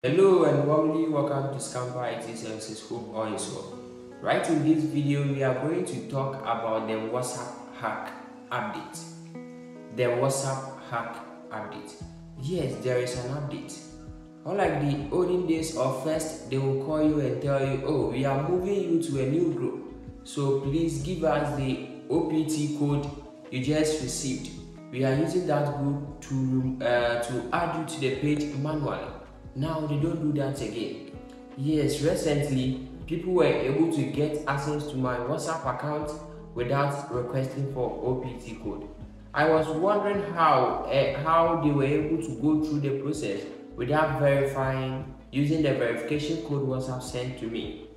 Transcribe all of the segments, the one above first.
Hello and warmly welcome to Scamper IT Services. Hope all is well. Right, in this video, we are going to talk about the WhatsApp hack update. The WhatsApp hack update. Yes, there is an update. Unlike the olden days of first, they will call you and tell you, oh, we are moving you to a new group. So please give us the OPT code you just received. We are using that group to add you to the page manually. Now they don't do that again. Yes, recently people were able to get access to my WhatsApp account without requesting for OPT code. I was wondering how they were able to go through the process without verifying using the verification code WhatsApp sent to me.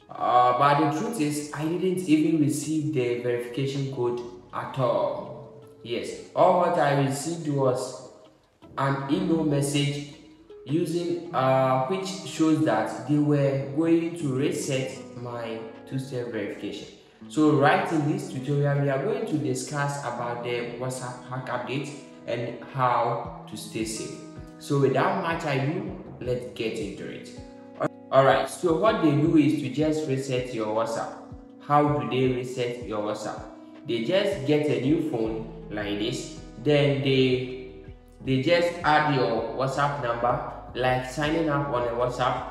But the truth is, I didn't even receive the verification code at all. Yes, all what I received was an email message using which shows that they were going to reset my two-step verification. So right in this tutorial, we are going to discuss about the WhatsApp hack update and how to stay safe. So without much ado, let's get into it. Alright, so what they do is to just reset your WhatsApp. How do they reset your WhatsApp? They just get a new phone like this, then they just add your WhatsApp number, like signing up on a WhatsApp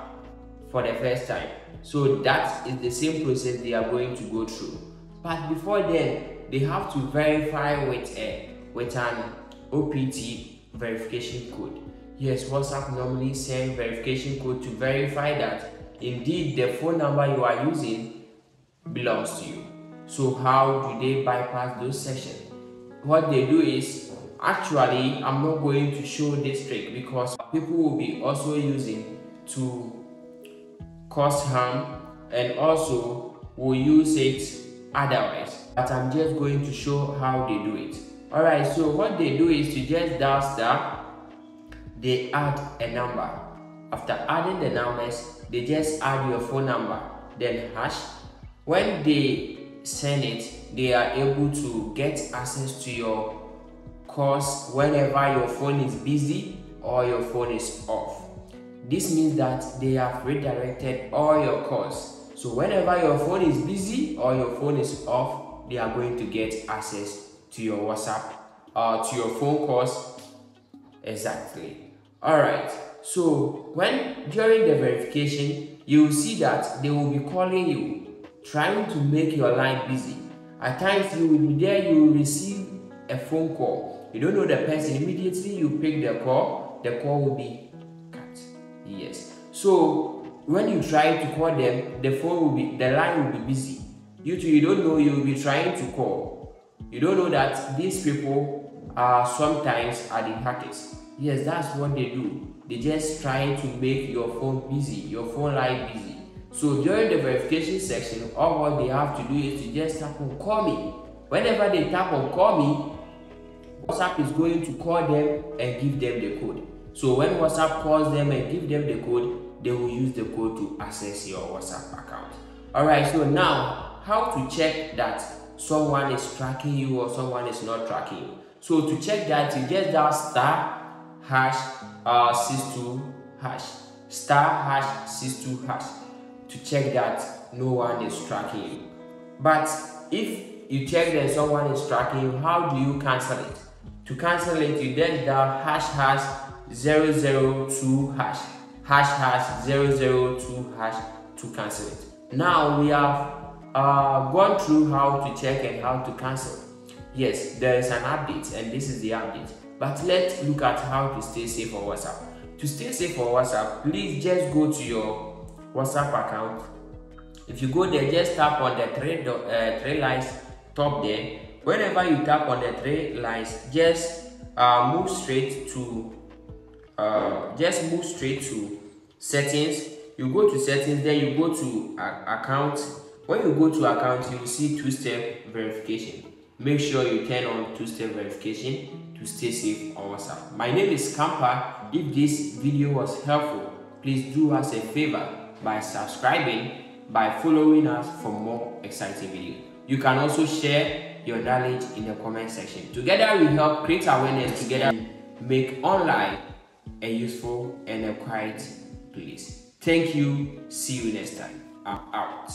for the first time. So that is the same process they are going to go through. But before then, they have to verify with an OPT verification code. Yes, WhatsApp normally sends verification code to verify that indeed the phone number you are using belongs to you. So how do they bypass those sections? What they do is, actually, I'm not going to show this trick because people will be also using to cause harm and also will use it otherwise. But I'm just going to show how they do it. Alright, so what they do is to just dial star, they add a number. After adding the numbers, they just add your phone number, then hash. When they send it, they are able to get access to your calls whenever your phone is busy or your phone is off. This means that they have redirected all your calls. So whenever your phone is busy or your phone is off, they are going to get access to your WhatsApp or to your phone calls. Exactly. Alright, so when during the verification, you will see that they will be calling you, trying to make your line busy. At times you will be there, you will receive a phone call. You don't know the person, immediately you pick the call will be cut. Yes. So when you try to call them, the line will be busy. You don't know, you will be trying to call. You don't know that these people sometimes are the hackers. Yes, that's what they do. They just try to make your phone busy, your phone line busy. So during the verification section, all what they have to do is to just tap on call me. Whenever they tap on call me, WhatsApp is going to call them and give them the code. So when WhatsApp calls them and give them the code, they will use the code to access your WhatsApp account. Alright, so now how to check that someone is tracking you or someone is not tracking you. So to check that, you just dial star hash 62 hash star hash 62 hash to check that no one is tracking you. But if you check that someone is tracking you, how do you cancel it? To cancel it, you then dial hash 002 hash 002 hash to cancel it. Now we have gone through how to check and how to cancel. Yes, there is an update and this is the update. But let's look at how to stay safe on WhatsApp. To stay safe on WhatsApp, please just go to your WhatsApp account. If you go there, just tap on the three lines top there. Whenever you tap on the three lines, just move straight to settings. You go to settings, then you go to account. When you go to account, you will see two-step verification. Make sure you turn on two-step verification to stay safe on WhatsApp. My name is Scamper. If this video was helpful, please do us a favor by subscribing, by following us for more exciting videos. You can also share your knowledge in the comment section. Together we help create awareness, together make online a useful and a quiet place. Thank you. See you next time. I'm out.